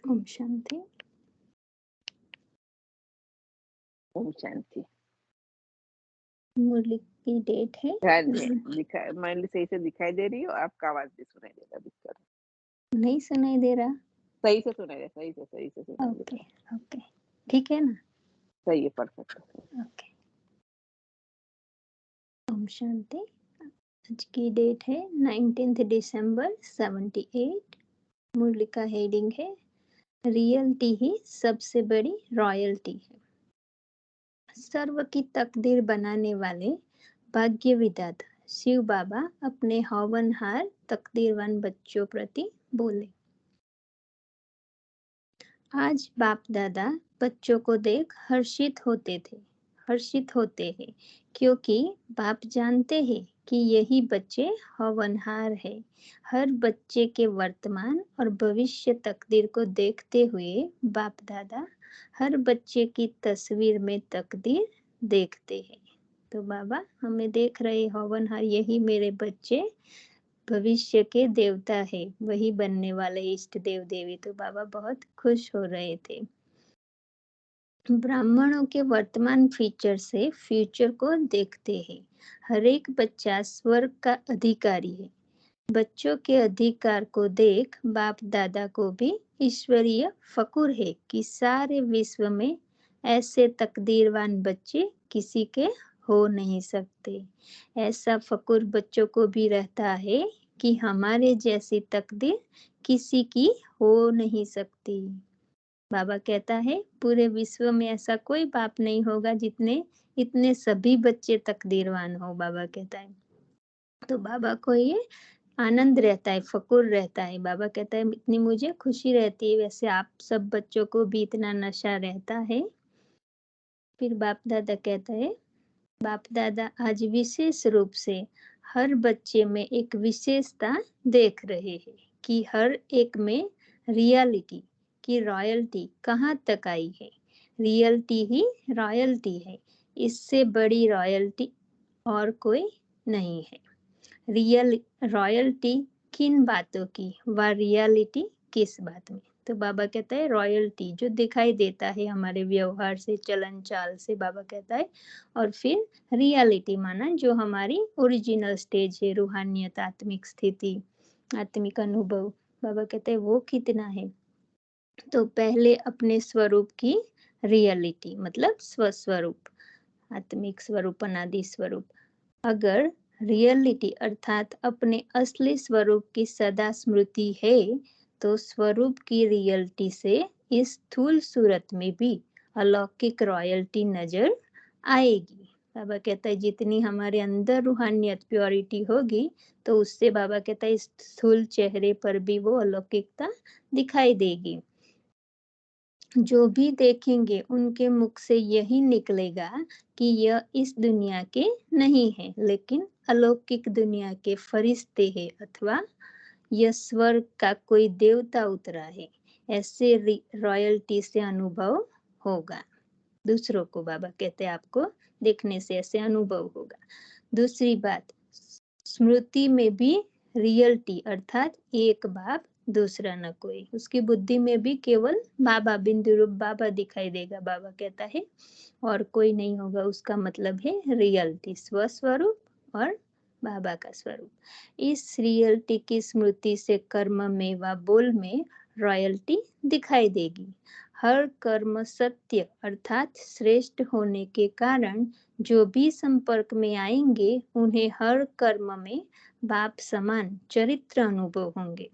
ओम शांति। ओम शांति। मुरली की डेट है मुरली सही से दिखाई दे रही हो? आपका आवाज भी सुनाई दे रहा दिक्कत? नहीं सुनाई दे रहा। सही से सुनाई दे, सही से सुनाई दे ओके रहा। ओके ठीक है ना। सही है, परफेक्ट। ओके ओम शांति। आज की डेट है 19 दिसंबर 78। मुरली का हेडिंग है रियलिटी ही सबसे बड़ी रॉयल्टी है। सर्व की तकदीर बनाने वाले भाग्य विधाता शिव बाबा अपने हवनहार तकदीरवान बच्चों प्रति बोले। आज बाप दादा बच्चों को देख हर्षित होते हैं क्योंकि बाप जानते हैं कि यही बच्चे हवनहार है। हर बच्चे के वर्तमान और भविष्य तकदीर को देखते हुए बाप दादा हर बच्चे की तस्वीर में तकदीर देखते हैं। तो बाबा हमें देख रहे हवनहार, यही मेरे बच्चे भविष्य के देवता है, वही बनने वाले इष्ट देव देवी। तो बाबा बहुत खुश हो रहे थे। ब्राह्मणों के वर्तमान फीचर से फ्यूचर को देखते हैं। हर एक बच्चा स्वर्ग का अधिकारी है। बच्चों के अधिकार को देख बाप दादा को भी ईश्वरीय फकुर है कि सारे विश्व में ऐसे तकदीरवान बच्चे किसी के हो नहीं सकते। ऐसा फकुर बच्चों को भी रहता है कि हमारे जैसी तकदीर किसी की हो नहीं सकती। बाबा कहता है पूरे विश्व में ऐसा कोई बाप नहीं होगा जितने इतने सभी बच्चे तकदीरवान हो। बाबा कहता है तो बाबा को ये आनंद रहता है, फकुर रहता है। बाबा कहता है इतनी मुझे खुशी रहती है, वैसे आप सब बच्चों को भी इतना नशा रहता है। फिर बाप दादा कहता है बाप दादा आज विशेष रूप से हर बच्चे में एक विशेषता देख रहे हैं कि हर एक में रियलिटी की रॉयल्टी कहाँ तक आई है। रियलिटी ही रॉयल्टी है, इससे बड़ी रॉयल्टी और कोई नहीं है। रियल रॉयल्टी किन बातों की, व रियलिटी किस बात में। तो बाबा कहता है रॉयल्टी जो दिखाई देता है हमारे व्यवहार से, चलन चाल से, बाबा कहता है। और फिर रियलिटी माना जो हमारी ओरिजिनल स्टेज है, रूहानियत, आत्मिक स्थिति, आत्मिक अनुभव। बाबा कहते हैं वो कितना है। तो पहले अपने स्वरूप की रियलिटी मतलब स्वस्वरूप, आत्मिक स्वरूप, अनादि स्वरूप। अगर रियलिटी अर्थात अपने असली स्वरूप की सदा स्मृति है तो स्वरूप की रियलिटी से इस स्थूल सूरत में भी अलौकिक रॉयल्टी नजर आएगी। बाबा कहता है जितनी हमारे अंदर रूहानियत प्योरिटी होगी तो उससे बाबा कहता है इस स्थूल चेहरे पर भी वो अलौकिकता दिखाई देगी। जो भी देखेंगे उनके मुख से यही निकलेगा कि यह इस दुनिया के नहीं है लेकिन अलौकिक दुनिया के फरिश्ते हैं अथवा यह स्वर्ग का कोई देवता उतरा है। ऐसे रॉयल्टी से अनुभव होगा। दूसरों को बाबा कहते हैं आपको देखने से ऐसे अनुभव होगा। दूसरी बात, स्मृति में भी रियलिटी अर्थात एक बाप दूसरा न कोई। उसकी बुद्धि में भी केवल बाबा, बिंदु रूप बाबा दिखाई देगा। बाबा कहता है और कोई नहीं होगा। उसका मतलब है रियलिटी, स्वस्वरूप और बाबा का स्वरूप। इस रियलिटी की स्मृति से कर्म में व बोल में रॉयल्टी दिखाई देगी। हर कर्म सत्य अर्थात श्रेष्ठ होने के कारण जो भी संपर्क में आएंगे उन्हें हर कर्म में बाप समान चरित्र अनुभव होंगे।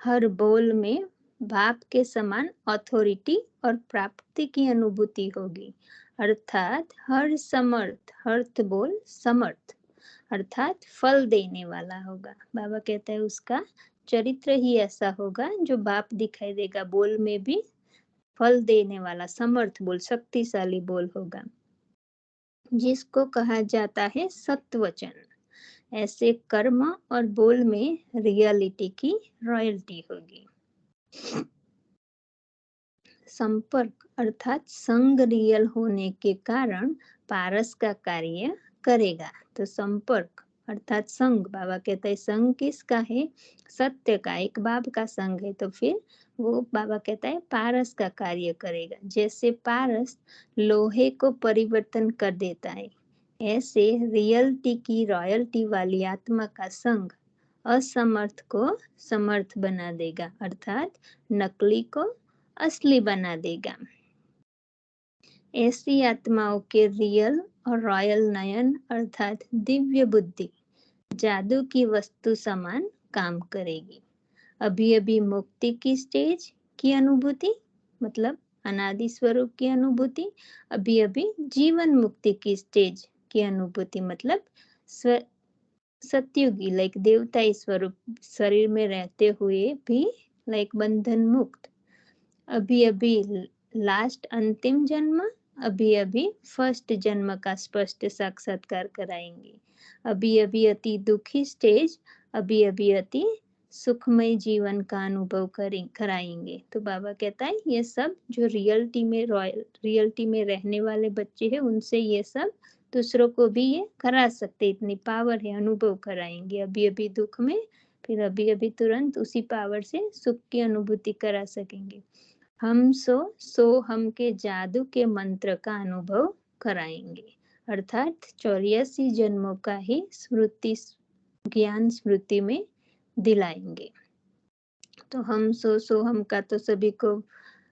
हर बोल में बाप के समान अथॉरिटी और प्राप्ति की अनुभूति होगी। अर्थात हर समर्थ, अर्थ बोल समर्थ अर्थात फल देने वाला होगा। बाबा कहता है उसका चरित्र ही ऐसा होगा जो बाप दिखाई देगा। बोल में भी फल देने वाला समर्थ बोल, शक्तिशाली बोल होगा जिसको कहा जाता है सत्वचन। ऐसे कर्म और बोल में रियलिटी की रॉयल्टी होगी। संपर्क अर्थात संग रियल होने के कारण पारस का कार्य करेगा। तो संपर्क अर्थात संग। बाबा कहता है संग किसका है? सत्य का। एक बाप का संग है तो फिर वो बाबा कहता है पारस का कार्य करेगा। जैसे पारस लोहे को परिवर्तन कर देता है, ऐसे रियलिटी की रॉयल्टी वाली आत्मा का संग असमर्थ को समर्थ बना देगा, अर्थात नकली को असली बना देगा। ऐसी आत्माओं के रियल और रॉयल नयन अर्थात दिव्य बुद्धि जादू की वस्तु समान काम करेगी। अभी अभी मुक्ति की स्टेज की अनुभूति मतलब अनादि स्वरूप की अनुभूति, अभी अभी जीवन मुक्ति की स्टेज की अनुभूति मतलब सत्युगी लाइक देवताई स्वरूप शरीर में रहते हुए भी लाइक बंधन मुक्त। अभी अभी लास्ट अंतिम जन्म, अभी अभी फर्स्ट जन्म का स्पष्ट साक्षात्कार कराएंगे। अभी अभी अति दुखी स्टेज, अभी अभी अति सुखमय जीवन का अनुभव कराएंगे। तो बाबा कहता है ये सब जो रियलिटी में रहने वाले बच्चे हैं उनसे ये सब दूसरों को भी ये करा सकते, इतनी पावर है, अनुभव कराएंगे। अभी अभी दुख में, फिर अभी अभी तुरंत उसी पावर से सुख की अनुभूति करा सकेंगे। हम सो हम के जादू के मंत्र का अनुभव कराएंगे, अर्थात 84 जन्मों का ही स्मृति ज्ञान स्मृति में दिलाएंगे। तो हम सो हम का तो सभी को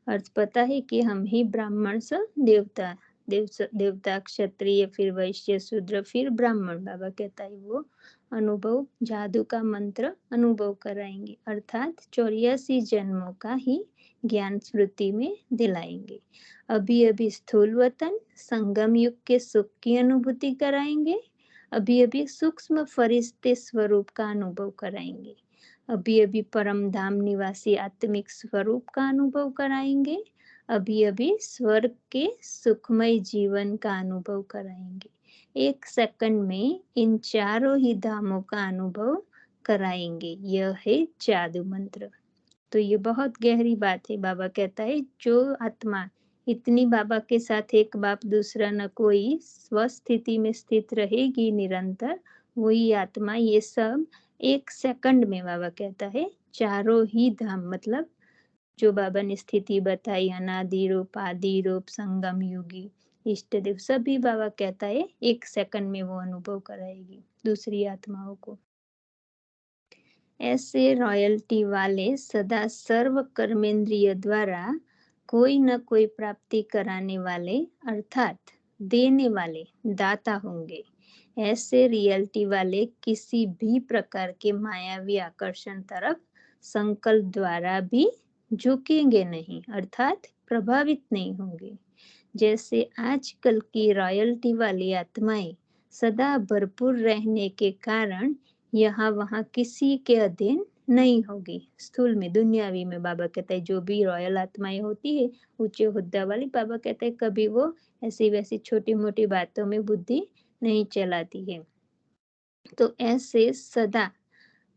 अर्थ पता है कि हम ही ब्राह्मण से देवता क्षत्रिय फिर वैश्य शूद्र फिर ब्राह्मण। बाबा कहता है वो अनुभव जादू का मंत्र अनुभव कराएंगे, अर्थात 84 जन्मों का ही ज्ञान स्मृति में दिलाएंगे। अभी अभी स्थूल वतन संगम युग के सुख की अनुभूति कराएंगे, अभी अभी सूक्ष्म फरिश्ते स्वरूप का अनुभव कराएंगे, अभी अभी परम धाम निवासी आत्मिक स्वरूप का अनुभव कराएंगे, अभी अभी स्वर्ग के सुखमय जीवन का अनुभव कराएंगे। 1 सेकंड में इन चारों ही धामों का अनुभव कराएंगे। यह है जादू मंत्र। तो ये बहुत गहरी बात है। बाबा कहता है जो आत्मा इतनी बाबा के साथ एक बाप दूसरा न कोई स्वस्थिति में स्थित रहेगी निरंतर, वही आत्मा ये सब 1 सेकंड में, बाबा कहता है चारों ही धाम मतलब जो बाबा ने स्थिति बताई, अनादि रूप आदि रूप संगम युगी इष्ट देव, सभी बाबा कहता है 1 सेकंड में वो अनुभव कराएगी दूसरी आत्माओं को। ऐसे रॉयल्टी वाले सदा सर्व कर्मेंद्रिय द्वारा कोई न कोई प्राप्ति कराने वाले अर्थात देने वाले दाता होंगे। ऐसे रियलिटी वाले किसी भी प्रकार के मायावी आकर्षण तरफ संकल्प द्वारा भी झुकेंगे नहीं, अर्थात प्रभावित नहीं होंगे। जैसे आजकल की रॉयल्टी वाली आत्माएं सदा भरपूर रहने के कारण यहाँ वहाँ किसी के अधीन नहीं होगी। स्थूल में दुनियावी में बाबा कहता है जो भी रॉयल आत्माएं होती है ऊंचे हुद्दा वाली, बाबा कहता है कभी वो ऐसी वैसी छोटी मोटी बातों में बुद्धि नहीं चलाती है। तो ऐसे सदा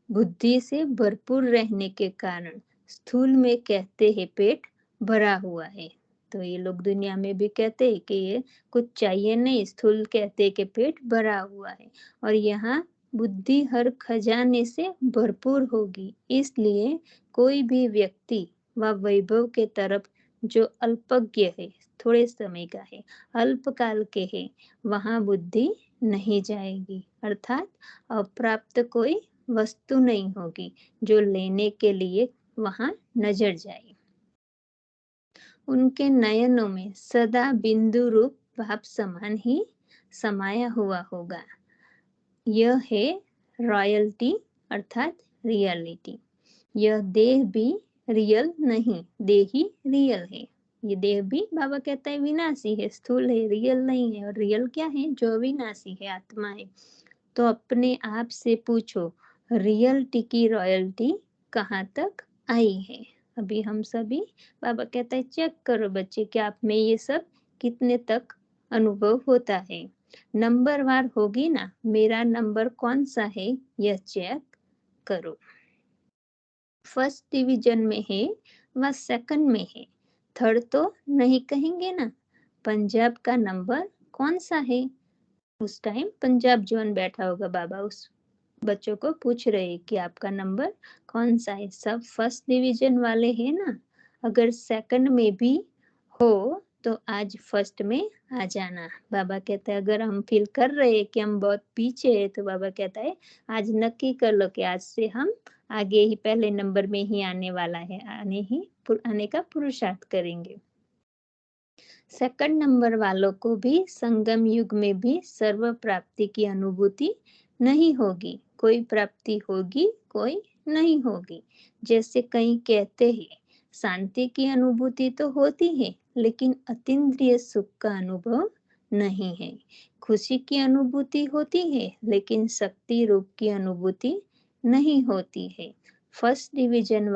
बुद्धि से भरपूर रहने के कारण स्थूल में कहते हैं पेट भरा हुआ है। तो ये लोग दुनिया में भी कहते हैं कि ये कुछ चाहिए नहीं, स्थूल कहते हैं कि पेट भरा हुआ है, और यहाँ बुद्धि हर खजाने से भरपूर होगी। इसलिए कोई भी व्यक्ति व वैभव के तरफ जो अल्पज्ञ है, थोड़े समय का है, अल्पकाल के है, वहाँ बुद्धि नहीं जाएगी, अर्थात अप्राप्त कोई वस्तु नहीं होगी जो लेने के लिए वहां नजर जाए। उनके नयनों में सदा बिंदु रूप भाव समान ही समाया हुआ होगा। यह है रॉयल्टी अर्थात रियलिटी। यह देह भी रियल नहीं, देह ही रियल है। ये देह भी बाबा कहता है विनाशी है, स्थूल है, रियल नहीं है। और रियल क्या है? जो अविनाशी है, आत्मा है। तो अपने आप से पूछो रियलिटी की रॉयल्टी कहाँ तक आई है? अभी हम सभी, बाबा कहता है चेक करो बच्चे कि आप में ये सब कितने तक अनुभव होता है। नंबर वार होगी ना, मेरा नंबर कौन सा है यह चेक करो। फर्स्ट डिवीजन में है व सेकंड में है, थर्ड तो नहीं कहेंगे ना। पंजाब का नंबर कौन सा है? उस टाइम पंजाब जॉन बैठा होगा, बाबा उस बच्चों को पूछ रहे कि आपका नंबर कौन सा है, सब फर्स्ट डिवीजन वाले हैं ना, अगर सेकंड में भी हो तो आज फर्स्ट में आ जाना। बाबा कहता है अगर हम फील कर रहे हैं कि हम बहुत पीछे है तो बाबा कहता है आज नक्की कर लो कि आज से हम आगे ही पहले नंबर में ही आने वाला है, आने का पुरुषार्थ करेंगे। सेकंड नंबर वालों को भी संगम युग में भी सर्व प्राप्ति की अनुभूति नहीं होगी, कोई प्राप्ति होगी कोई नहीं होगी। जैसे कई कहते हैं शांति की अनुभूति तो होती है लेकिन अतीन्द्रिय सुख का अनुभव नहीं है, खुशी की अनुभूति होती है लेकिन शक्ति रूप की अनुभूति नहीं होती है। फर्स्ट डिवीजन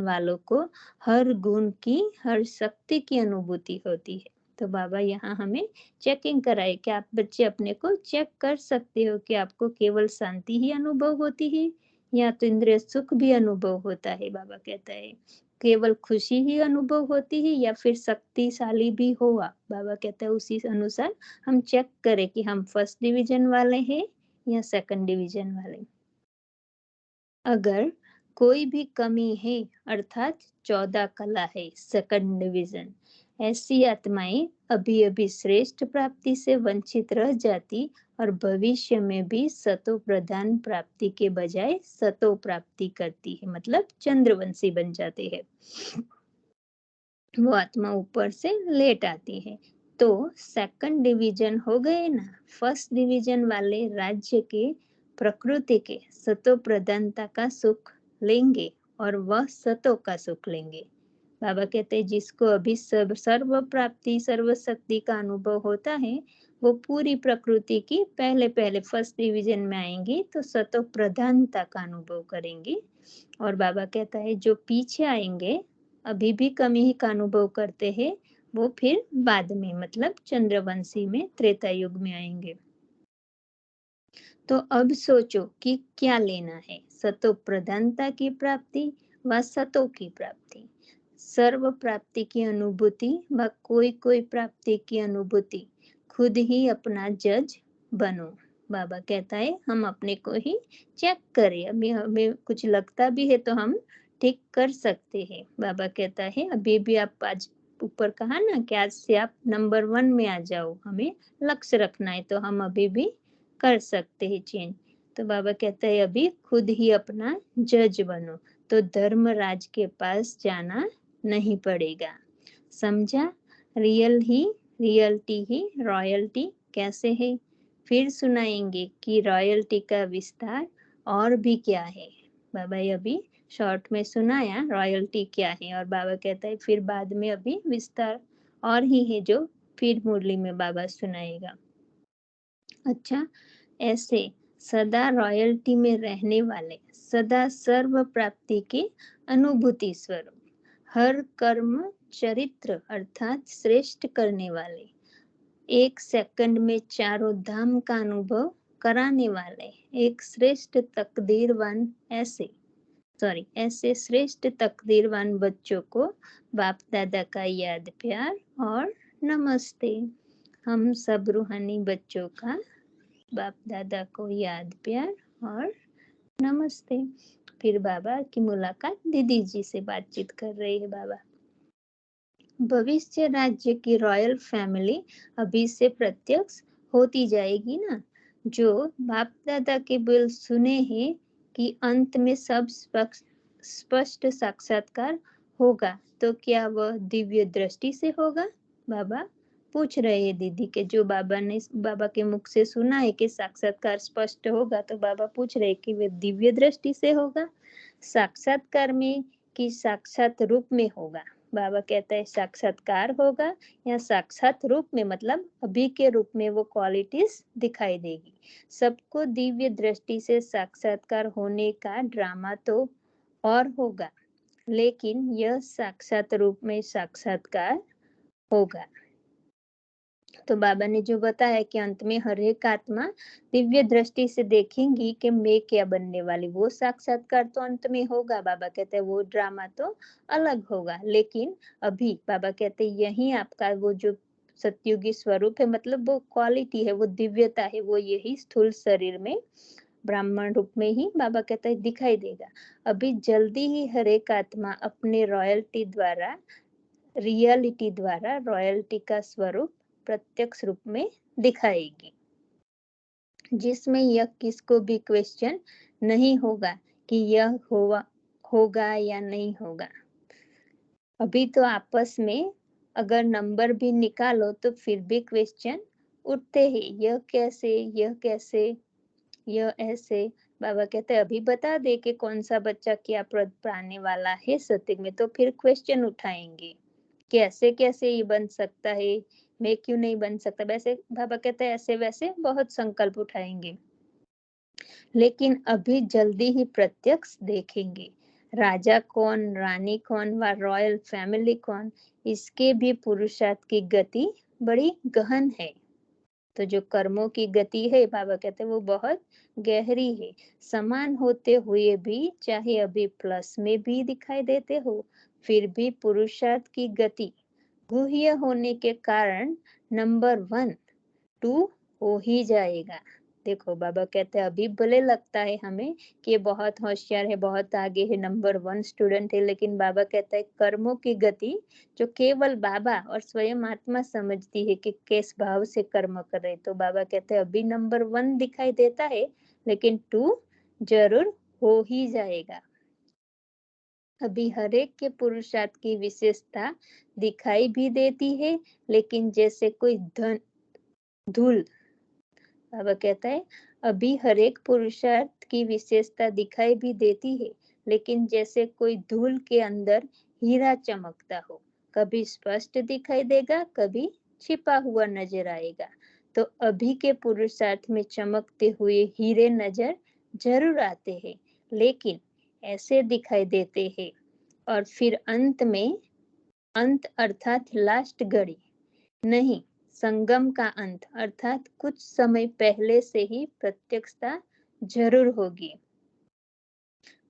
वालों को हर गुण की हर शक्ति की अनुभूति होती है। तो बाबा यहाँ हमें चेकिंग कराए कि आप बच्चे अपने को चेक कर सकते हो कि आपको केवल शांति ही अनुभव होती है या तो इंद्रिय सुख भी अनुभव होता है। बाबा कहता है केवल खुशी ही अनुभव होती है या फिर शक्तिशाली भी हुआ। बाबा कहता है उसी अनुसार हम चेक करें कि हम फर्स्ट डिवीजन वाले हैं या सेकंड डिवीजन वाले। अगर कोई भी कमी है अर्थात 14 कला है सेकंड डिवीजन, ऐसी आत्माएं अभी अभी श्रेष्ठ प्राप्ति से वंचित रह जाती और भविष्य में भी सतो प्रधान प्राप्ति के बजाय सतो प्राप्ति करती है, मतलब चंद्रवंशी बन जाते हैं। वो आत्मा ऊपर से लेट आती है। तो सेकंड डिवीजन हो गए ना, फर्स्ट डिवीजन वाले राज्य के प्रकृति के सतो प्रधानता का सुख लेंगे और वह सतो का सुख लेंगे। बाबा कहते हैं जिसको अभी सर्व प्राप्ति सर्व शक्ति का अनुभव होता है वो पूरी प्रकृति की पहले फर्स्ट डिवीजन में आएंगी तो सतो प्रधानता का अनुभव करेंगे। और बाबा कहता है जो पीछे आएंगे अभी भी कमी ही का अनुभव करते हैं वो फिर बाद में मतलब चंद्रवंशी में त्रेता युग में आएंगे। तो अब सोचो कि क्या लेना है, सतो प्रधानता की प्राप्ति व सतो की प्राप्ति, सर्व प्राप्ति की अनुभूति व कोई प्राप्ति की अनुभूति, खुद ही अपना जज बनो। बाबा कहता है हम अपने को ही चेक करें, अभी हमें कुछ लगता भी है तो हम ठीक कर सकते हैं। बाबा कहता है अभी भी आप आज ऊपर कहा ना कि आज से आप नंबर 1 में आ जाओ, हमें लक्ष्य रखना है तो हम अभी भी कर सकते हैं चेंज। तो बाबा कहता है अभी खुद ही अपना जज बनो, तो धर्मराज के पास जाना नहीं पड़ेगा। समझा? रियल्टी ही रॉयल्टी कैसे है? फिर सुनाएंगे कि रॉयल्टी का विस्तार और भी क्या है। बाबा अभी शॉर्ट में सुनाया रॉयल्टी क्या है और बाबा कहता है फिर बाद में अभी विस्तार और ही है जो फिर मुरली में बाबा सुनाएगा। अच्छा, ऐसे सदा रॉयल्टी में रहने वाले, सदा सर्व प्राप्ति के अनुभूति स्वरूप, हर कर्म चरित्र अर्थात श्रेष्ठ करने वाले, एक सेकंड में चारों धाम का अनुभव कराने वाले, एक श्रेष्ठ तकदीरवान ऐसे श्रेष्ठ तकदीरवान बच्चों को बाप दादा का याद प्यार और नमस्ते। हम सब रूहानी बच्चों का बाप दादा को याद प्यार और नमस्ते। फिर बाबा की मुलाकात दीदी जी से बातचीत कर रही है बाबा। भविष्य राज्य की रॉयल फैमिली अभी से प्रत्यक्ष होती जाएगी ना। जो बाप दादा के बिल सुने हैं कि अंत में सब स्पष्ट साक्षात्कार होगा, तो क्या वह दिव्य दृष्टि से होगा? बाबा पूछ रहे हैं दीदी के जो बाबा के मुख से सुना है कि साक्षात्कार स्पष्ट होगा, तो बाबा पूछ रहे कि वे दिव्य दृष्टि से होगा साक्षात्कार में कि साक्षात रूप में होगा? बाबा कहता है साक्षात्कार होगा या साक्षात रूप में, मतलब अभी के रूप में वो क्वालिटीज दिखाई देगी। सबको दिव्य दृष्टि से साक्षात्कार होने का ड्रामा तो और होगा, लेकिन यह साक्षात रूप में साक्षात्कार होगा। तो बाबा ने जो बताया कि अंत में हर एक आत्मा दिव्य दृष्टि से देखेंगी कि मैं क्या बनने वाली, वो साक्षात्कार तो अंत में होगा। बाबा कहते हैं वो ड्रामा तो अलग होगा, लेकिन अभी बाबा कहते हैं यही आपका वो जो सत्युगी स्वरूप है, मतलब वो क्वालिटी है, वो दिव्यता है, वो यही स्थूल शरीर में ब्राह्मण रूप में ही बाबा कहता है दिखाई देगा। अभी जल्दी ही हर एक आत्मा अपने रियलिटी द्वारा रॉयल्टी का स्वरूप प्रत्यक्ष रूप में दिखाएगी, जिसमें यह किसको भी क्वेश्चन नहीं होगा कि यह होगा या नहीं होगा। अभी तो आपस में अगर नंबर भी निकालो तो फिर भी क्वेश्चन उठते हैं, यह कैसे, यह कैसे, यह ऐसे। बाबा कहते हैं अभी बता दे कि कौन सा बच्चा क्या पद पाने वाला है सत्युग में, तो फिर क्वेश्चन उठाएंगे कैसे कैसे ये बन सकता है, मैं क्यों नहीं बन सकता। वैसे बाबा कहते हैं ऐसे वैसे बहुत संकल्प उठाएंगे, लेकिन अभी जल्दी ही प्रत्यक्ष देखेंगे राजा कौन, रानी कौन व रॉयल फैमिली कौन, इसके भी पुरुषार्थ की गति बड़ी गहन है। तो जो कर्मों की गति है बाबा कहते हैं वो बहुत गहरी है। समान होते हुए भी, चाहे अभी प्लस में भी दिखाई देते हो, फिर भी पुरुषार्थ की गति गुह्य होने के कारण नंबर 1, 2 हो ही जाएगा। देखो बाबा कहते हैं अभी भले लगता है हमें कि ये बहुत होशियार है, बहुत आगे है, नंबर 1 स्टूडेंट है, लेकिन बाबा कहता है कर्मों की गति जो केवल बाबा और स्वयं आत्मा समझती है कि किस भाव से कर्म कर रहे, तो बाबा कहते हैं अभी नंबर 1 दिखाई देता है, लेकिन 2 जरूर हो ही जाएगा। अभी हर एक के पुरुषार्थ की विशेषता दिखाई भी देती है, लेकिन जैसे कोई धूल, बाबा कहता है अभी हर एक पुरुषार्थ की विशेषता दिखाई भी देती है, लेकिन जैसे कोई धूल के अंदर हीरा चमकता हो, कभी स्पष्ट दिखाई देगा, कभी छिपा हुआ नजर आएगा। तो अभी के पुरुषार्थ में चमकते हुए हीरे नजर जरूर आते हैं, लेकिन ऐसे दिखाई देते हैं, और फिर अंत अर्थात लास्ट घड़ी नहीं, संगम का अंत अर्थात कुछ समय पहले से ही प्रत्यक्षता जरूर होगी।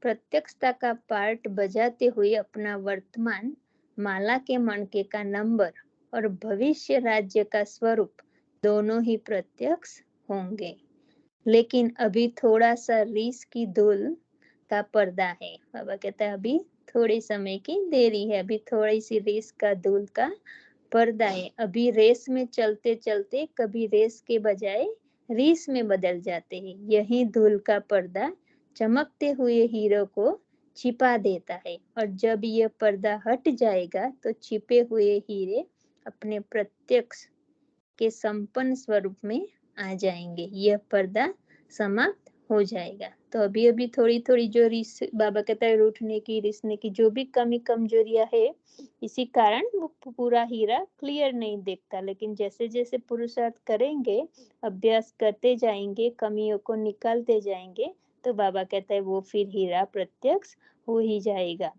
प्रत्यक्षता का पार्ट बजाते हुए अपना वर्तमान माला के मणके का नंबर और भविष्य राज्य का स्वरूप दोनों ही प्रत्यक्ष होंगे, लेकिन अभी थोड़ा सा रीस की धूल का पर्दा है। बाबा कहता है अभी थोड़ी समय की देरी है, अभी थोड़ी सी रीस का धूल का पर्दा है। अभी रेस में चलते चलते कभी रेस के बजाय रीस में बदल जाते हैं। यही धूल का पर्दा चमकते हुए हीरो को छिपा देता है, और जब यह पर्दा हट जाएगा तो छिपे हुए हीरे अपने प्रत्यक्ष के संपन्न स्वरूप में आ जाएंगे, यह पर्दा समाप्त हो जाएगा। तो अभी अभी थोड़ी थोड़ी जो रिस, बाबा कहता है रूठने की, रिसने की जो भी कमी कमजोरियां है, इसी कारण वो पूरा हीरा क्लियर नहीं दिखता, लेकिन जैसे जैसे पुरुषार्थ करेंगे, अभ्यास करते जाएंगे, कमियों को निकालते जाएंगे, तो बाबा कहता है वो फिर हीरा प्रत्यक्ष हो ही जाएगा।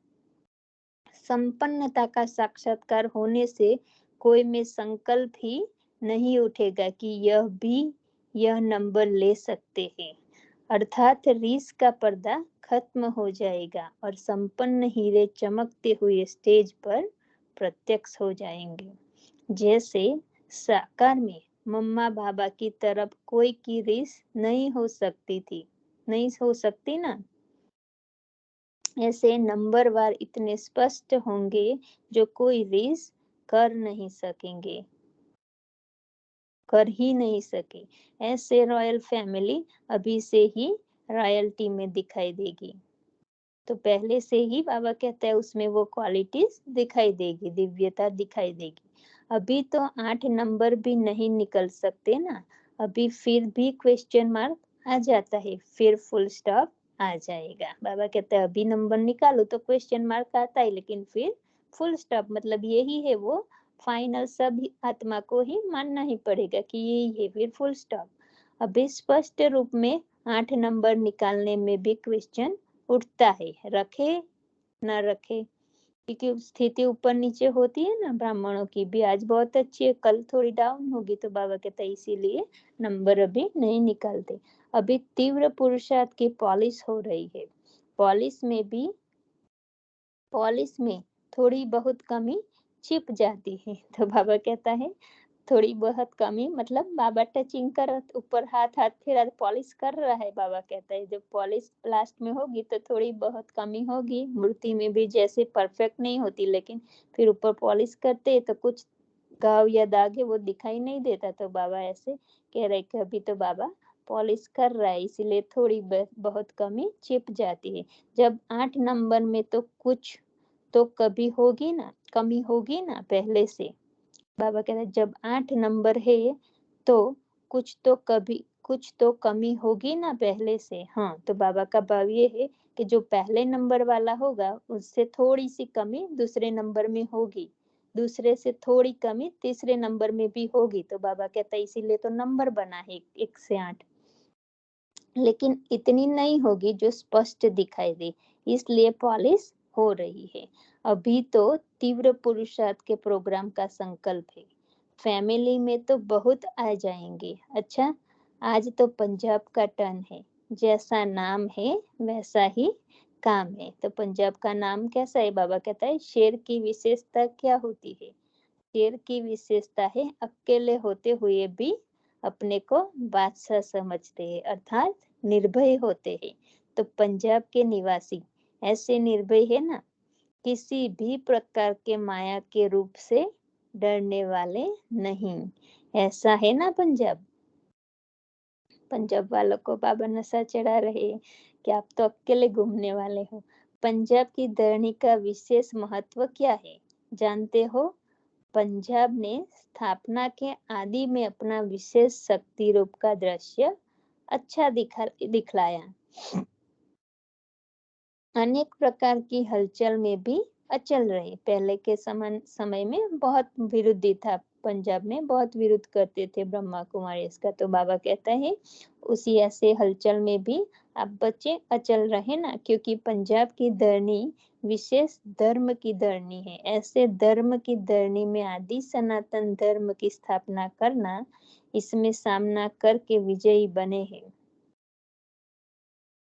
संपन्नता का साक्षात्कार होने से कोई में संकल्प ही नहीं उठेगा कि यह नंबर ले सकते हैं, अर्थात रीस का पर्दा खत्म हो जाएगा और संपन्न हीरे चमकते हुए स्टेज पर प्रत्यक्ष हो जाएंगे। जैसे साकार में मम्मा बाबा की तरफ कोई की रीस नहीं हो सकती ना, ऐसे नंबरवार इतने स्पष्ट होंगे जो कोई रीस कर ही नहीं सके। ऐसे रॉयल फैमिली अभी से ही रॉयल्टी में दिखाई देगी। तो पहले से ही बाबा कहता है उसमें वो क्वालिटीज दिखाई देगी, दिव्यता दिखाई देगी। अभी तो 8 नंबर भी नहीं निकल सकते ना, अभी फिर भी क्वेश्चन मार्क आ जाता है, फिर फुल स्टॉप आ जाएगा। बाबा कहते हैं अभी नंबर निकालो तो क्वेश्चन मार्क आता है, लेकिन फिर फुल स्टॉप, मतलब यही है वो फाइनल, सब आत्मा को ही मानना ही पड़ेगा कि यही है, फिर फुल स्टॉप। अभी स्पष्ट रूप में 8 नंबर निकालने में भी क्वेश्चन उठता है, रखे न रखे, क्योंकि स्थिति ऊपर नीचे होती है ना। ब्राह्मणों की भी आज बहुत अच्छी है, कल थोड़ी डाउन होगी, तो बाबा कहता है इसीलिए नंबर अभी नहीं निकालते। अभी तीव्र पुरुषार्थ की पॉलिश हो रही है, पॉलिश में थोड़ी बहुत कमी छिप जाती है। तो बाबा कहता है थोड़ी बहुत कमी मतलब बाबा टचिंग कर ऊपर हाथ हाथ फिर पॉलिश कर रहा है। बाबा कहता है जब पॉलिश लास्ट में होगी तो थोड़ी बहुत कमी होगी, मूर्ति में भी जैसे परफेक्ट नहीं होती, लेकिन फिर ऊपर पॉलिश करते तो कुछ घाव या दाग है वो दिखाई नहीं देता। तो बाबा ऐसे कह रहे कि अभी तो बाबा पॉलिश कर रहा है इसीलिए थोड़ी बहुत कमी छिप जाती है। जब 8 नंबर में तो कुछ तो कभी होगी ना, कमी होगी ना पहले से। बाबा कह रहे जब 8 नंबर है तो कुछ तो कमी होगी ना पहले से। हाँ, तो बाबा का भाव ये है कि जो पहले नंबर वाला होगा उससे थोड़ी सी कमी दूसरे नंबर में होगी, दूसरे से थोड़ी कमी तीसरे नंबर में भी होगी। तो बाबा कहता है इसीलिए तो नंबर बना है 1 से 8, लेकिन इतनी नहीं होगी जो स्पष्ट दिखाई दे, इसलिए पॉलिश हो रही है। अभी तो तीव्र पुरुषार्थ के प्रोग्राम का संकल्प है, फैमिली में तो बहुत आ जाएंगे। अच्छा, आज तो पंजाब का टर्न है, जैसा नाम है वैसा ही काम है। तो पंजाब का नाम कैसा है? बाबा कहता है शेर की विशेषता क्या होती है? शेर की विशेषता है अकेले होते हुए भी अपने को बादशाह समझते हैं, अर्थात निर्भय होते हैं। तो पंजाब के निवासी ऐसे निर्भय है ना, किसी भी प्रकार के माया के रूप से डरने वाले नहीं। ऐसा है ना पंजाब। पंजाब वालों को बाबा नशा चढ़ा रहे हैं कि आप तो अकेले घूमने वाले हो। पंजाब की धरनी का विशेष महत्व क्या है जानते हो? पंजाब ने स्थापना के आदि में अपना विशेष शक्ति रूप का दृश्य अच्छा दिखलाया। अनेक प्रकार की हलचल में भी अचल रहे। पहले के समय में बहुत विरोधी था, पंजाब में बहुत विरोध करते थे ब्रह्मा कुमारी इसका। तो बाबा कहता है उसी ऐसे हलचल में भी आप बच्चे अचल रहे ना, क्योंकि पंजाब की धरनी विशेष धर्म की धरनी है। ऐसे धर्म की धरनी में आदि सनातन धर्म की स्थापना करना, इसमें सामना करके विजयी बने हैं।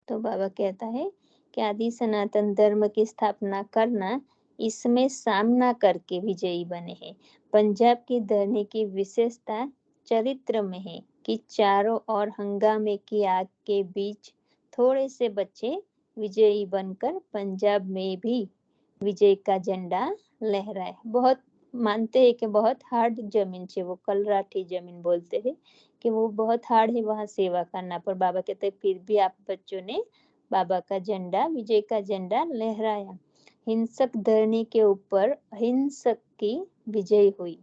तो बाबा कहता है कि आदि सनातन धर्म की स्थापना करना, इसमें सामना करके विजयी बने हैं। पंजाब की धरनी की विशेषता चरित्र में है कि चारों ओर हंगामे की आग के बीच थोड़े से बच्चे विजयी बनकर पंजाब में भी विजय का झंडा लहराए। बहुत मानते हैं कि बहुत हार्ड जमीन है, वो कलराठी जमीन बोलते हैं कि वो बहुत हार्ड है वहाँ सेवा करना, पर बाबा कहते हैं फिर भी आप बच्चों ने बाबा का झंडा, विजय का झंडा लहराया। हिंसक धरनी के ऊपर अहिंसक की विजय हुई।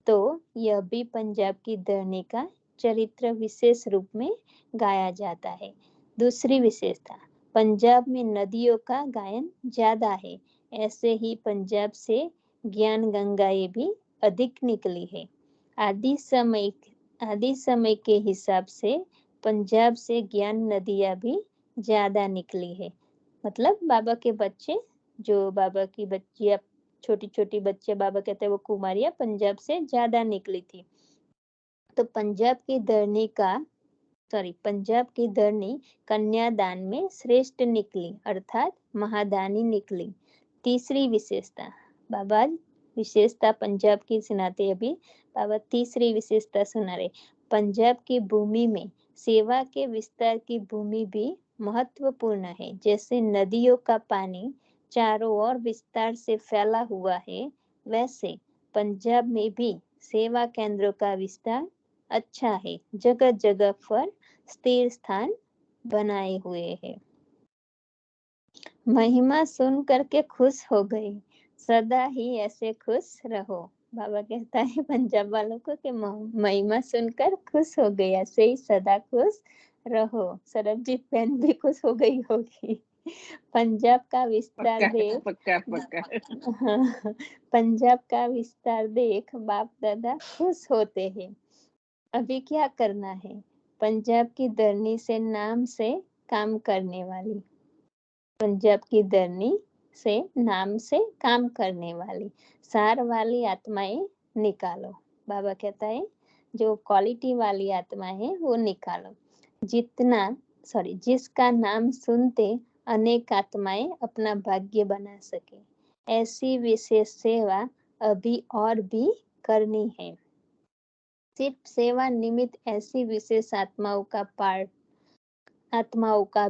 तो यह भी पंजाब की धरनी का चरित्र विशेष रूप में गाया जाता है। दूसरी विशेषता, पंजाब में नदियों का गायन ज्यादा है। ऐसे ही पंजाब से ज्ञान गंगाएं भी अधिक निकली है। आदि समय के हिसाब से पंजाब से ज्ञान नदियां भी ज्यादा निकली है। मतलब बाबा के बच्चे, जो बाबा की बच्चियां, छोटी छोटी बच्चे बाबा कहते हैं वो कुमारियां पंजाब से ज्यादा निकली थी। तो पंजाब की धरनी कन्यादान में श्रेष्ठ निकली, अर्थात महादानी निकली। तीसरी विशेषता, बाबा विशेषता पंजाब की सुनाते, अभी बाबा तीसरी विशेषता सुना रहे। पंजाब की भूमि में सेवा के विस्तार की भूमि भी महत्वपूर्ण है। जैसे नदियों का पानी चारों ओर विस्तार से फैला हुआ है, वैसे पंजाब में भी सेवा केंद्रों का विस्तार अच्छा है। जगह जगह पर स्थिर स्थान बनाए हुए हैं। महिमा सुन करके खुश हो गई, सदा ही ऐसे खुश रहो। बाबा कहता है पंजाब वालों को कि महिमा सुनकर खुश हो गई, ऐसे ही सदा खुश रहो। सरबजीत बहन भी खुश हो गई होगी। पंजाब का विस्तार पक्का देख पक्का पक्का। हाँ, पंजाब का विस्तार देख बाप दादा खुश होते हैं। अभी क्या करना है? पंजाब की धरनी से नाम से काम करने वाली, पंजाब की धरनी से नाम से काम करने वाली सार वाली आत्माएं निकालो। बाबा कहता है जो क्वालिटी वाली आत्मा है वो निकालो, जिसका नाम सुनते अनेक आत्माएं अपना भाग्य बना सके। ऐसी विशेष सेवा अभी और भी करनी है। सिर्फ सेवा निमित्त ऐसी विशेष आत्माओं का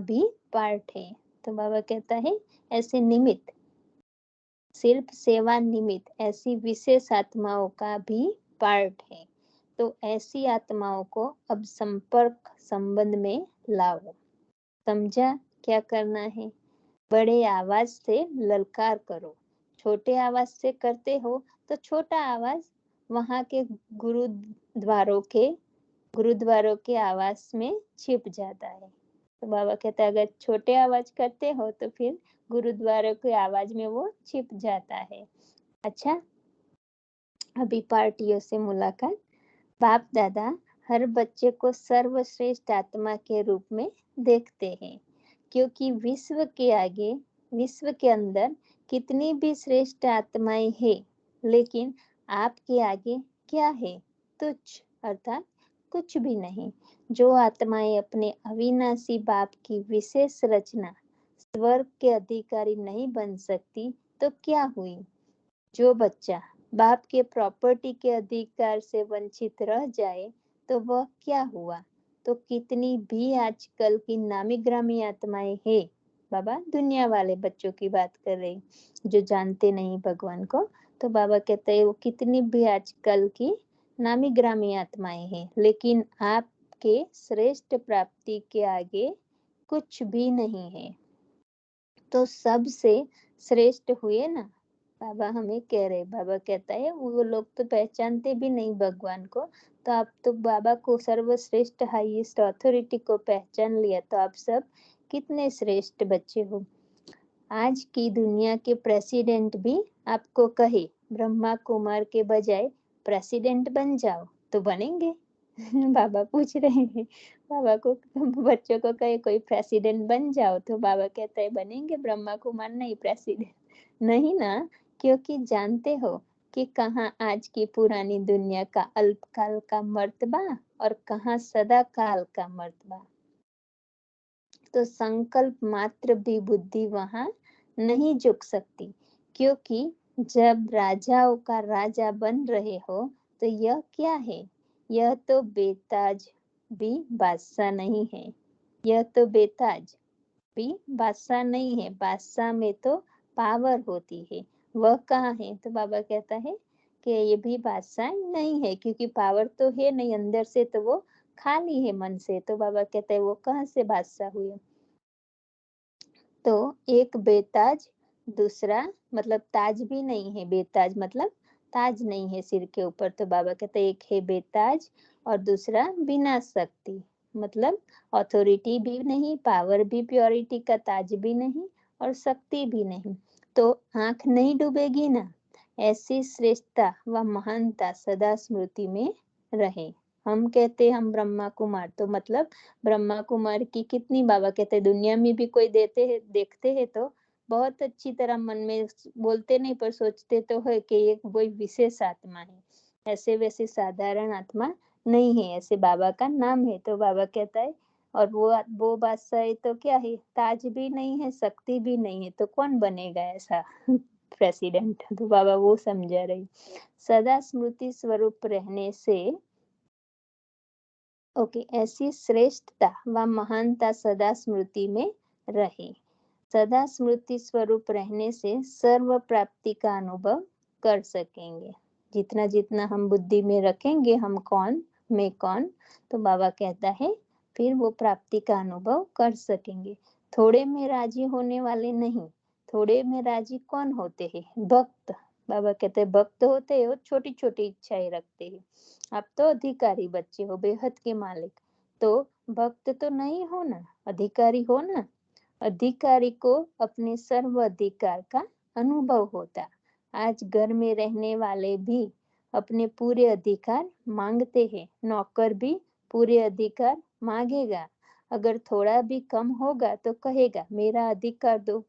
भी पार्ट है। तो बाबा कहता है ऐसे निमित्त, सिर्फ सेवा निमित्त ऐसी विशेष आत्माओं का भी पार्ट है। तो ऐसी आत्माओं को अब संपर्क संबंध में लाओ। समझा क्या करना है? बड़े आवाज से ललकार करो। छोटे आवाज से करते हो तो छोटा आवाज वहां के गुरुद्वारों के आवाज में छिप जाता है। तो बाबा कहता है अगर छोटे आवाज करते हो तो फिर गुरुद्वारों की आवाज में वो छिप जाता है। अच्छा, अभी पार्टियों से मुलाकात। बाप दादा हर बच्चे को सर्वश्रेष्ठ आत्मा के रूप में देखते हैं, क्योंकि विश्व के अंदर कितनी भी श्रेष्ठ आत्माएं हैं, लेकिन आपके आगे क्या है? तुच्छ, अर्थात कुछ भी नहीं। जो आत्माएं अपने अविनाशी बाप की विशेष रचना स्वर्ग के अधिकारी नहीं बन सकती तो क्या हुई? जो बच्चा बाप के प्रॉपर्टी के अधिकार से वंचित रह जाए तो वह क्या हुआ? तो कितनी भी आजकल की नामी ग्रामी आत्माएं हैं, बाबा दुनिया वाले बच्चों की बात कर रही, जो जानते नहीं भगवान को, तो बाबा कहते हैं वो कितनी भी आजकल की नामी ग्रामी आत्माएं हैं, लेकिन आपके श्रेष्ठ प्राप्ति के आगे कुछ भी नहीं है। तो सबसे श्रेष्ठ हुए ना, बाबा हमें कह रहे। बाबा कहता है वो लोग तो पहचानते भी नहीं भगवान को, तो आप तो बाबा को सर्वश्रेष्ठ हाईएस्ट अथॉरिटी को पहचान लिया, तो आप सब कितने श्रेष्ठ बच्चे हो। आज की दुनिया के प्रेसिडेंट भी आपको कहे ब्रह्मा कुमार के बजाय प्रेसिडेंट बन जाओ तो बनेंगे? बाबा पूछ रहे हैं बाबा को, बच्चों को कहे कोई प्रेसिडेंट बन जाओ तो बाबा कहता है बनेंगे? ब्रह्मा कुमार नहीं प्रेसिडेंट नहीं ना, क्योंकि जानते हो कि कहाँ आज की पुरानी दुनिया का अल्पकाल का मर्तबा और कहाँ सदा काल का मर्तबा। तो संकल्प मात्र भी बुद्धि वहां नहीं झुक सकती, क्योंकि जब राजाओं का राजा बन रहे हो तो यह क्या है? यह तो बेताज भी बादशाह नहीं है। यह तो बेताज भी बादशाह नहीं है। बादशाह में तो पावर होती है, वह कहाँ है? तो बाबा कहता है कि ये भी बादशाह नहीं है, क्योंकि पावर तो है नहीं अंदर से, तो वो खाली है मन से। तो बाबा कहता है वो कहाँ से बादशाह हुए? तो एक बेताज, दूसरा मतलब ताज भी नहीं है। बेताज मतलब ताज नहीं है सिर के ऊपर। तो बाबा कहते हैं एक है बेताज और दूसरा बिना शक्ति, मतलब अथॉरिटी भी नहीं, पावर भी, प्योरिटी का ताज भी नहीं और शक्ति भी नहीं। तो आंख नहीं डूबेगी ना। ऐसी श्रेष्ठता व महानता सदा स्मृति में रहे। हम कहते हम ब्रह्मा कुमार, तो मतलब ब्रह्मा कुमार की कितनी, बाबा कहते दुनिया में भी कोई देखते हैं तो बहुत अच्छी तरह मन में बोलते नहीं पर सोचते तो है कि ये कोई विशेष आत्मा है। ऐसे वैसे साधारण आत्मा नहीं है, ऐसे बाबा का नाम है। तो बाबा कहता है और वो बादशाह है तो क्या है? ताज भी नहीं है, शक्ति भी नहीं है, तो कौन बनेगा ऐसा प्रेसिडेंट? तो बाबा वो समझा रही। सदा स्मृति स्वरूप रहने से ऐसी श्रेष्ठता व महानता सदा स्मृति में रहे। सदा स्मृति स्वरूप रहने से सर्व प्राप्ति का अनुभव कर सकेंगे। जितना जितना हम बुद्धि में रखेंगे हम कौन, मैं कौन, तो बाबा कहता है फिर वो प्राप्ति का अनुभव कर सकेंगे। थोड़े में राजी होने वाले नहीं। थोड़े में राजी कौन होते हैं? भक्त। बाबा कहते हैं भक्त होते हैं वो छोटी छोटी इच्छाएं रखते हैं। आप तो अधिकारी बच्चे हो, बेहद के मालिक, तो भक्त तो नहीं हो ना, अधिकारी हो ना। अधिकारी को अपने सर्व अधिकार का अनुभव होता। आज घर में रहने वाले भी अपने पूरे अधिकार मांगते हैं। नौकर भी पूरे अधिकार मांगेगा। अगर थोड़ा भी कम होगा तो कहेगा मेरा अधिकार दो।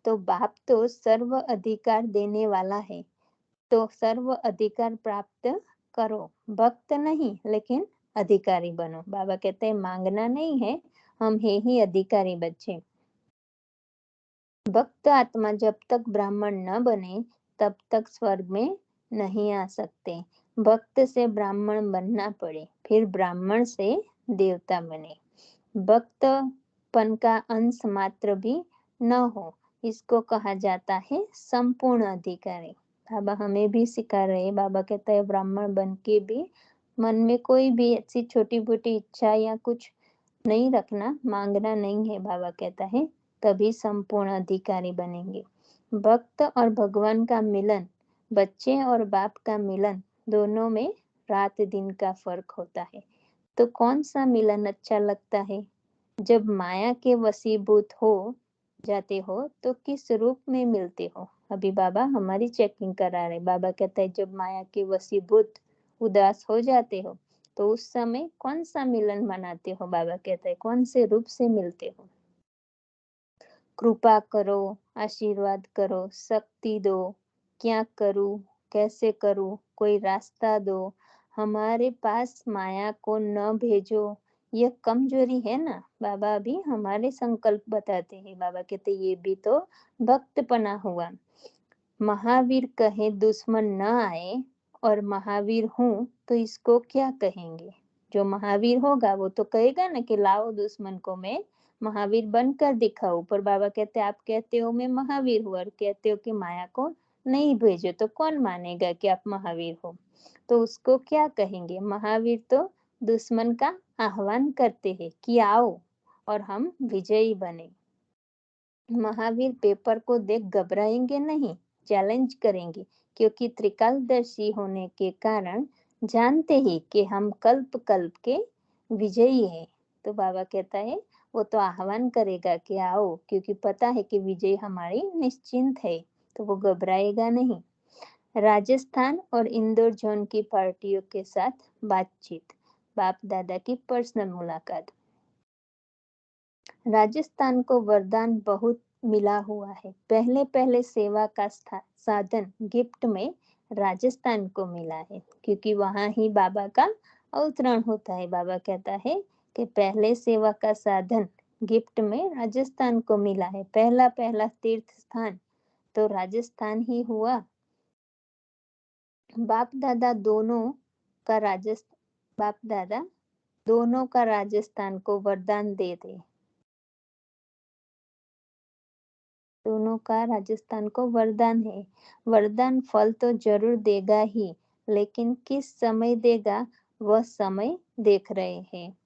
तो बाप तो सर्व अधिकार देने वाला है, तो सर्व अधिकार प्राप्त करो। भक्त नहीं लेकिन अधिकारी बनो। बाबा कहते हैं मांगना नहीं है, हम है ही अधिकारी बच्चे। भक्त आत्मा जब तक ब्राह्मण न बने तब तक स्वर्ग में नहीं आ सकते। भक्त से ब्राह्मण बनना पड़े, फिर ब्राह्मण से देवता बने। भक्तपन का अंश मात्र भी न हो, इसको कहा जाता है संपूर्ण अधिकारी। बाबा हमें भी सिखा रहे हैं। बाबा कहता है ब्राह्मण बन के भी मन में कोई भी ऐसी छोटी मोटी इच्छा या कुछ नहीं रखना, मांगना नहीं है। बाबा कहता है तभी संपूर्ण अधिकारी बनेंगे। भक्त और भगवान का मिलन, बच्चे और बाप का मिलन, दोनों में रात दिन का फर्क होता है। तो कौन सा मिलन अच्छा लगता है? जब माया के वशीभूत हो जाते हो तो किस रूप में मिलते हो? अभी बाबा हमारी चेकिंग करा रहे। बाबा कहता है जब माया के वशीभूत उदास हो जाते हो तो उस समय कौन सा मिलन मनाते हो? बाबा कहता है कौन से रूप से मिलते हो? कृपा करो, आशीर्वाद करो, शक्ति दो, क्या करूं, कैसे करूं, कोई रास्ता दो, हमारे पास माया को न भेजो, यह कमजोरी है ना। बाबा भी हमारे संकल्प बताते हैं। बाबा कहते ये भी तो भक्तपना हुआ। महावीर कहे दुश्मन न आए और महावीर हूँ तो इसको क्या कहेंगे? जो महावीर होगा वो तो कहेगा ना कि लाओ दुश्मन को मैं महावीर बनकर दिखाऊं। पर बाबा कहते आप कहते हो मैं महावीर हूँ और कहते हो कि माया को नहीं भेजो, तो कौन मानेगा कि आप महावीर हो? तो उसको क्या कहेंगे? महावीर तो दुश्मन का आह्वान करते हैं कि आओ और हम विजयी बने। महावीर पेपर को देख घबराएंगे नहीं, चैलेंज करेंगे, क्योंकि त्रिकालदर्शी होने के कारण जानते ही कि हम कल्प कल्प के विजयी हैं। तो बाबा कहता है वो तो आह्वान करेगा कि आओ, क्योंकि पता है कि विजय हमारी निश्चिंत है, तो वो घबराएगा नहीं। राजस्थान और इंदौर जोन की पार्टियों के साथ बातचीत, बाप दादा की पर्सनल मुलाकात। राजस्थान को वरदान बहुत मिला हुआ है। पहले पहले सेवा का साधन गिफ्ट में राजस्थान को मिला है, क्योंकि वहां ही बाबा का अवतरण होता है। बाबा कहता है कि पहले सेवा का साधन गिफ्ट में राजस्थान को मिला है। पहला पहला तीर्थ स्थान तो राजस्थान ही हुआ। बाप दादा दोनों का राजस्थान को वरदान दे दे। दोनों का राजस्थान को वरदान है। वरदान फल तो जरूर देगा ही, लेकिन किस समय देगा वह समय देख रहे हैं।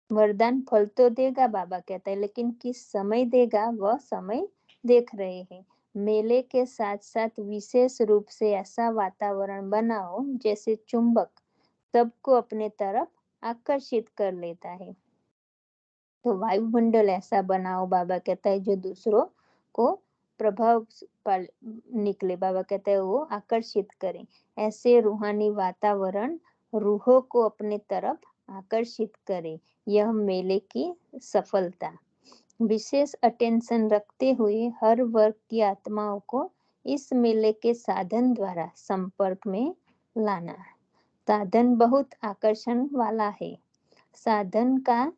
वरदान फल तो देगा बाबा कहता है, लेकिन किस समय देगा वह समय देख रहे हैं। मेले के साथ साथ विशेष रूप से ऐसा वातावरण बनाओ जैसे चुंबक सबको अपने तरफ आकर्षित कर लेता है। तो वायुमंडल ऐसा बनाओ, बाबा कहता है, जो दूसरों को प्रभाव निकले। बाबा कहता है वो आकर्षित करें। ऐसे रूहानी वातावरण रूहों को अपने तरफ आकर्षित करे। यह मेले की सफलता। विशेष अटेंशन रखते हुए हर वर्ग की आत्माओं को इस मेले के साधन द्वारा संपर्क में लाना। साधन बहुत आकर्षण वाला है। साधन का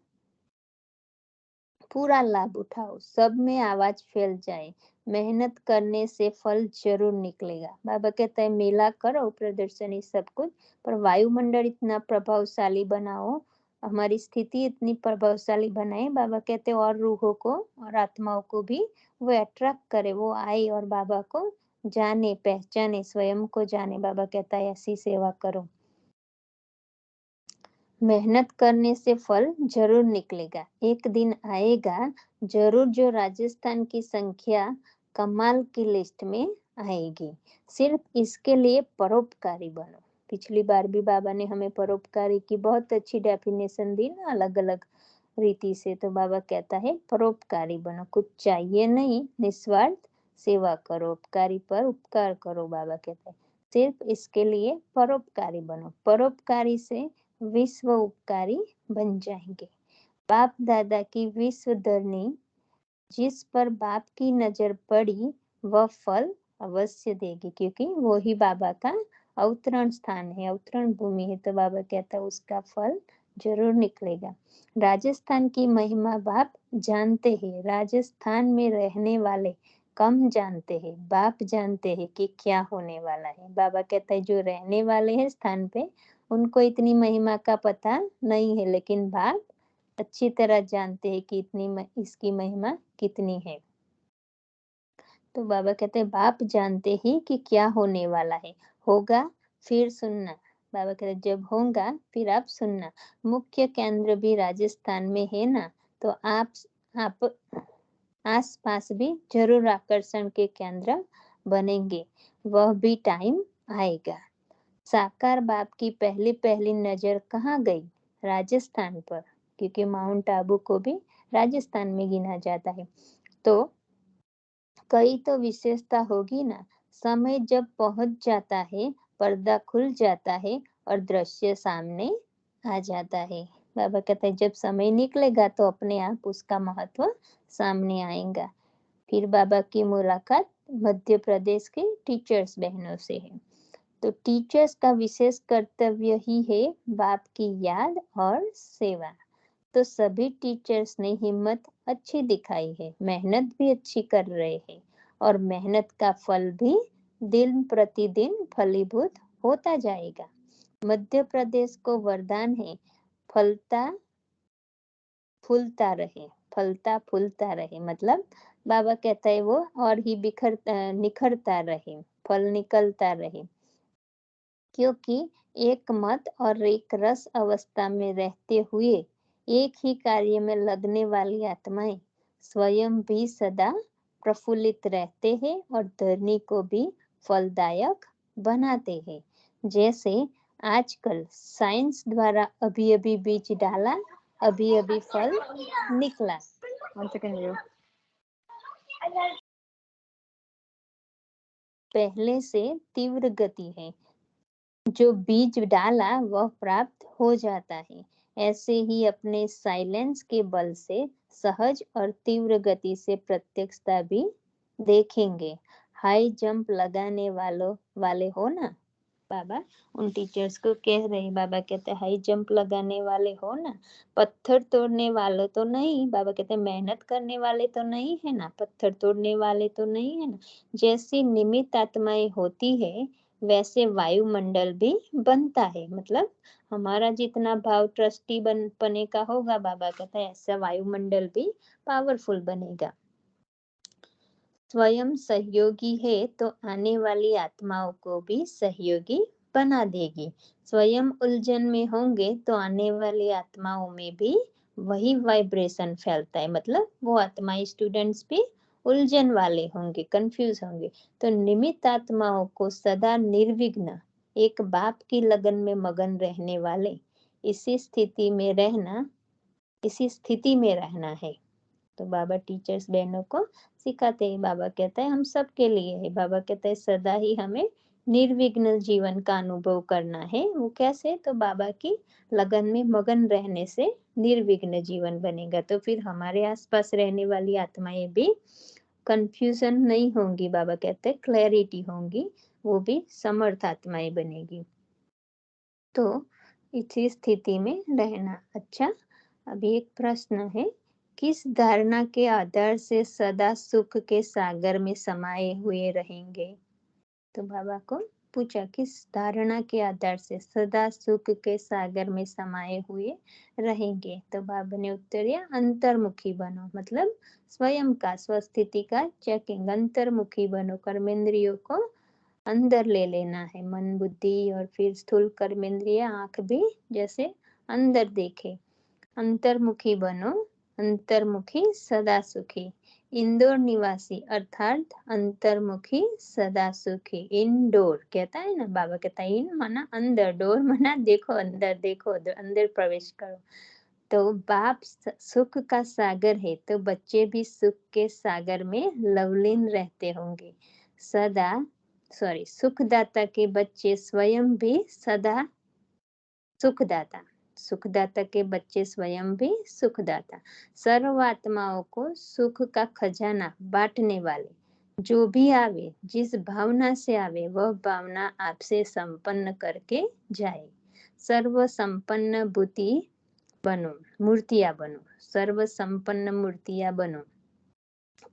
पूरा लाभ उठाओ, सब में आवाज फैल जाए। मेहनत करने से फल जरूर निकलेगा। बाबा कहता है मेला करो, प्रदर्शनी, सब कुछ, पर वायुमंडल इतना प्रभावशाली बनाओ, हमारी स्थिति इतनी प्रभावशाली बनाए। बाबा कहते हैं और रूहों को और आत्माओं को भी वो अट्रैक्ट करे, वो आए और बाबा को जाने, पहचाने, स्वयं को जाने। बाबा कहता है ऐसी सेवा करो। मेहनत करने से फल जरूर निकलेगा, एक दिन आएगा जरूर जो राजस्थान की संख्या कमाल की लिस्ट में आएगी। सिर्फ इसके लिए परोपकारी बनो। पिछली बार भी बाबा ने हमें परोपकारी की बहुत अच्छी डेफिनेशन दी ना, अलग अलग रीति से। तो बाबा कहता है परोपकारी बनो, कुछ चाहिए नहीं, निस्वार्थ सेवा करो, उपकारी पर उपकार करो। बाबा कहता है सिर्फ इसके लिए परोपकारी बनो। परोपकारी से विश्व उपकारी बन जाएंगे। बाप दादा की विश्व धरनी जिस पर बाप की नजर पड़ी वह फल अवश्य देगी, क्योंकि वो ही बाबा का अवतरण स्थान है, अवतरण भूमि है। तो बाबा कहता है उसका फल जरूर निकलेगा। राजस्थान की महिमा बाप जानते हैं। राजस्थान में रहने वाले कम जानते हैं, बाप जानते हैं कि क्या होने वाला है। बाबा कहता है जो रहने वाले हैं स्थान पे उनको इतनी महिमा का पता नहीं है, लेकिन बाप अच्छी तरह जानते हैं कि इसकी महिमा कितनी है। तो बाबा कहते हैं बाप जानते ही कि क्या होने वाला है, होगा फिर सुनना। बाबा कहते हैं जब होगा फिर आप सुनना। मुख्य केंद्र भी राजस्थान में है ना, तो आप आस पास भी जरूर आकर्षण के केंद्र बनेंगे, वह भी टाइम आएगा। साकार बाप की पहली पहली नजर कहाँ गई? राजस्थान पर, क्योंकि माउंट आबू को भी राजस्थान में गिना जाता है। तो कई तो विशेषता होगी ना। समय जब पहुंच जाता है, पर्दा खुल जाता है और दृश्य सामने आ जाता है। बाबा कहते हैं जब समय निकलेगा तो अपने आप उसका महत्व सामने आएगा। फिर बाबा की मुलाकात मध्य प्रदेश के टीचर्स बहनों से है। तो टीचर्स का विशेष कर्तव्य ही है बाप की याद और सेवा। तो सभी टीचर्स ने हिम्मत अच्छी दिखाई है, मेहनत भी अच्छी कर रहे हैं और मेहनत का फल भी दिन प्रतिदिन फलीभूत होता जाएगा। मध्य प्रदेश को वरदान है फलता फूलता रहे, फलता फूलता रहे, मतलब बाबा कहता है वो और ही निखरता रहे, फल निकलता रहे। क्योंकि एक मत और एक रस अवस्था में रहते हुए एक ही कार्य में लगने वाली आत्माएं स्वयं भी सदा प्रफुल्लित रहते हैं और धरनी को भी फलदायक बनाते हैं। जैसे आजकल साइंस द्वारा अभी अभी बीज डाला, अभी अभी फल निकला। पहले से तीव्र गति है, जो बीज डाला वह प्राप्त हो जाता है। ऐसे ही अपने साइलेंस के बल से सहज और तीव्र गति से प्रत्यक्षता भी देखेंगे। हाई जंप लगाने वाले हो ना, बाबा उन टीचर्स को कह रहे, बाबा कहते हैं हाई जंप लगाने वाले हो ना, पत्थर तोड़ने वाले तो नहीं। बाबा कहते हैं मेहनत करने वाले तो नहीं है ना, पत्थर तोड़ने वाले तो नहीं है ना। जैसी निमित्त आत्माएं होती है वैसे वायुमंडल भी बनता है। मतलब हमारा जितना भाव ट्रस्टी बने का होगा, बाबा कहता है ऐसा वायुमंडल भी पावरफुल बनेगा। स्वयं सहयोगी है तो आने वाली आत्माओं को भी सहयोगी बना देगी। स्वयं उलझन में होंगे तो आने वाली आत्माओं में भी वही वाइब्रेशन फैलता है। मतलब वो आत्माएं, स्टूडेंट्स भी उलझन वाले होंगे, कंफ्यूज होंगे। तो निमित्त आत्माओं को सदा निर्विघ्न एक बाप की लगन में मगन रहने वाले इसी स्थिति में रहना है। तो बाबा टीचर्स बहनों को सिखाते हैं। बाबा कहता है हम सब के लिए है। बाबा कहता है सदा ही हमें निर्विघ्न जीवन का अनुभव करना है। वो कैसे? तो बाबा की लगन में मगन रहने से निर्विघ्न जीवन बनेगा। तो फिर हमारे आसपास रहने वाली आत्माएं भी कंफ्यूजन नहीं होंगी। बाबा कहते हैं क्लैरिटी होंगी, वो भी समर्थ आत्माएं बनेगी। तो इसी स्थिति में रहना। अच्छा, अभी एक प्रश्न है, किस धारणा के आधार से सदा सुख के सागर में समाये हुए रहेंगे? तो बाबा को पूछा किस धारणा के आधार से सदा सुख के सागर में समाये हुए रहेंगे? तो बाबा ने उत्तर दिया अंतर्मुखी बनो। मतलब स्वयं का, स्वस्थिति का चेकिंग, अंतर्मुखी बनो। कर्मेंद्रियों को अंदर ले लेना है, मन बुद्धि और फिर स्थूल कर्मेंद्रिय, आंख भी जैसे अंदर देखे। अंतर्मुखी बनो, अंतर्मुखी सदा सुखी। इंदौर निवासी अर्थात अंतर्मुखी सदा सुखी। इंडोर कहता है ना, बाबा कहता है इन माना अंदर, डोर माना देखो अंदर, देखो अंदर प्रवेश करो। तो बाप सुख का सागर है, तो बच्चे भी सुख के सागर में लवलीन रहते होंगे। सुखदाता के बच्चे स्वयं भी सदा सुखदाता, सुखदाता के बच्चे स्वयं भी सुखदाता। सर्व आत्माओं को सुख का खजाना बांटने वाले, जो भी आवे, जिस भावना से आवे, वह भावना आपसे संपन्न करके जाए। सर्व संपन्न मूर्तियां बनो, सर्व संपन्न मूर्तियां बनो।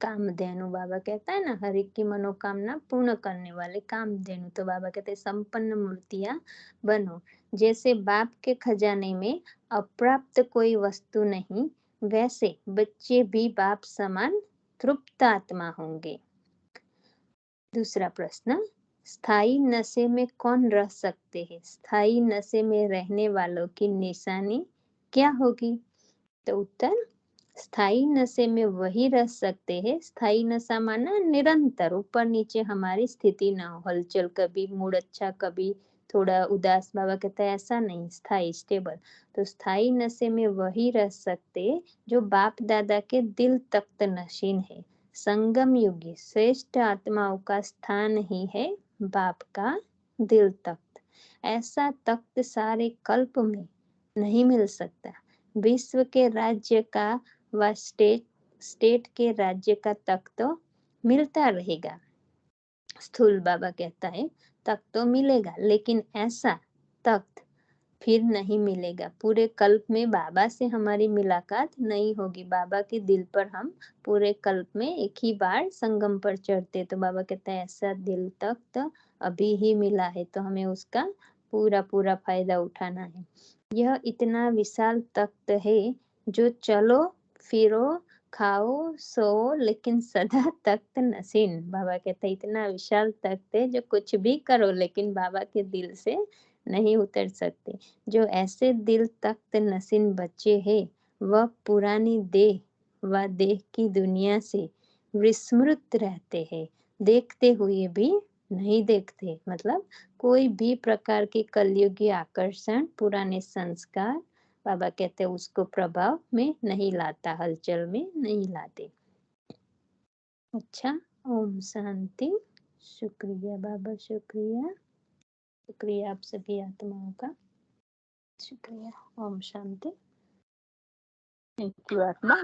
कामधेनु बाबा कहता है ना, हर एक की मनोकामना पूर्ण करने वाले कामधेनु। तो बाबा कहते हैं संपन्न मूर्तियां बनो। जैसे बाप के खजाने में अप्राप्त कोई वस्तु नहीं, वैसे बच्चे भी बाप समान तृप्त आत्मा होंगे। दूसरा प्रश्न, स्थायी नशे में कौन रह सकते हैं? स्थायी नशे में रहने वालों की निशानी क्या होगी? तो उत्तर, स्थायी नशे में वही रह सकते हैं। स्थायी नशा माना निरंतर ऊपर नीचे हमारी स्थिति ना हो, हलचल, कभी मूड अच्छा कभी थोड़ा उदास। बाबा कहता है ऐसा नहीं, स्थायी स्टेबल। तो स्थायी नशे में वही रह सकते जो बाप दादा के दिल तख्त नशीन है। संगम युगी श्रेष्ठ आत्माओं का स्थान ही है बाप का दिल तख्त। ऐसा तख्त सारे कल्प में नहीं मिल सकता। विश्व के राज्य का व स्टेट के राज्य का तख्त तो मिलता रहेगा। स्थूल बाबा कहता है तख्त तो मिलेगा, लेकिन ऐसा तख्त फिर नहीं मिलेगा। पूरे कल्प में बाबा से हमारी मुलाकात नहीं होगी। बाबा के दिल पर हम पूरे कल्प में एक ही बार संगम पर चढ़ते। तो बाबा कहता है ऐसा दिल तख्त अभी ही मिला है, तो हमें उसका पूरा पूरा फायदा उठाना है। यह इतना विशाल तख्त है जो चलो फिरो खाओ सो लेकिन सदा तख्त नसीन। बाबा कहते हैं इतना विशाल तख्त है जो कुछ भी करो लेकिन बाबा के दिल से नहीं उतर सकते। जो ऐसे दिल तख्त नसीन बच्चे हैं वह पुरानी देह व देह की दुनिया से विस्मृत रहते हैं, देखते हुए भी नहीं देखते। मतलब कोई भी प्रकार के कलयुगी आकर्षण, पुराने संस्कार, बाबा कहते हैं उसको प्रभाव में नहीं लाता, हलचल में नहीं लाते। अच्छा, ओम शांति। शुक्रिया बाबा, शुक्रिया। शुक्रिया आप सभी आत्माओं का, शुक्रिया। ओम शांति। थैंक यू आत्मा।